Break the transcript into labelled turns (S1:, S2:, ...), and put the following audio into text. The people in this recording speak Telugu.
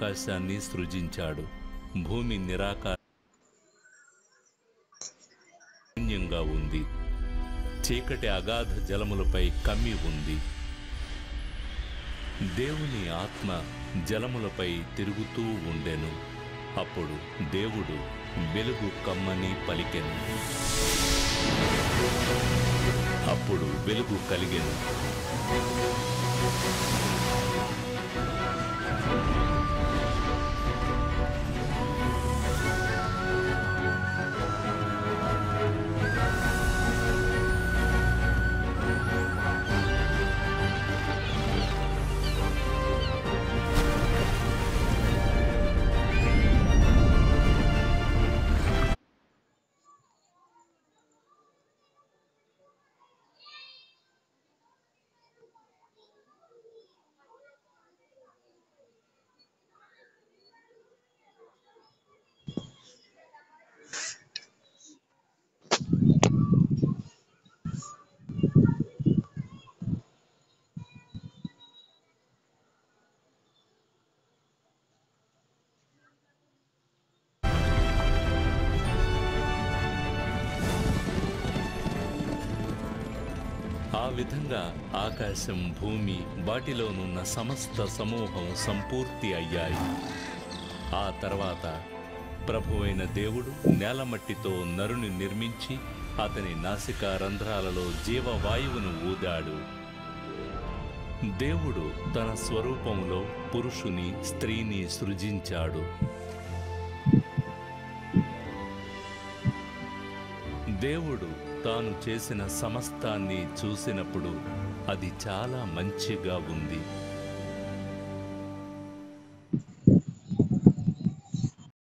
S1: ఆకాశాన్ని సృజించాడు. భూమి నిరాకారంగా ఉంది. చీకటి అగాధ జలములపై కమ్మి ఉంది. దేవుని ఆత్మ జలములపై తిరుగుతూ ఉండెను. అప్పుడు దేవుడు వెలుగు కమ్మని పలికెను. అప్పుడు వెలుగు కలిగెను. ఆ విధంగా ఆకాశం, భూమి, వాటిలోనున్న సమస్త సమూహం సంపూర్తి అయ్యాయి. ఆ తర్వాత ప్రభువైన దేవుడు నేలమట్టితో నరుని నిర్మించి అతని నాసికా రంధ్రాలలో జీవవాయువును ఊదాడు. దేవుడు తన స్వరూపములో పురుషుని, స్త్రీని సృజించాడు. దేవుడు తాను చేసిన సమస్తాన్ని చూసినప్పుడు అది చాలా మంచిగా ఉంది.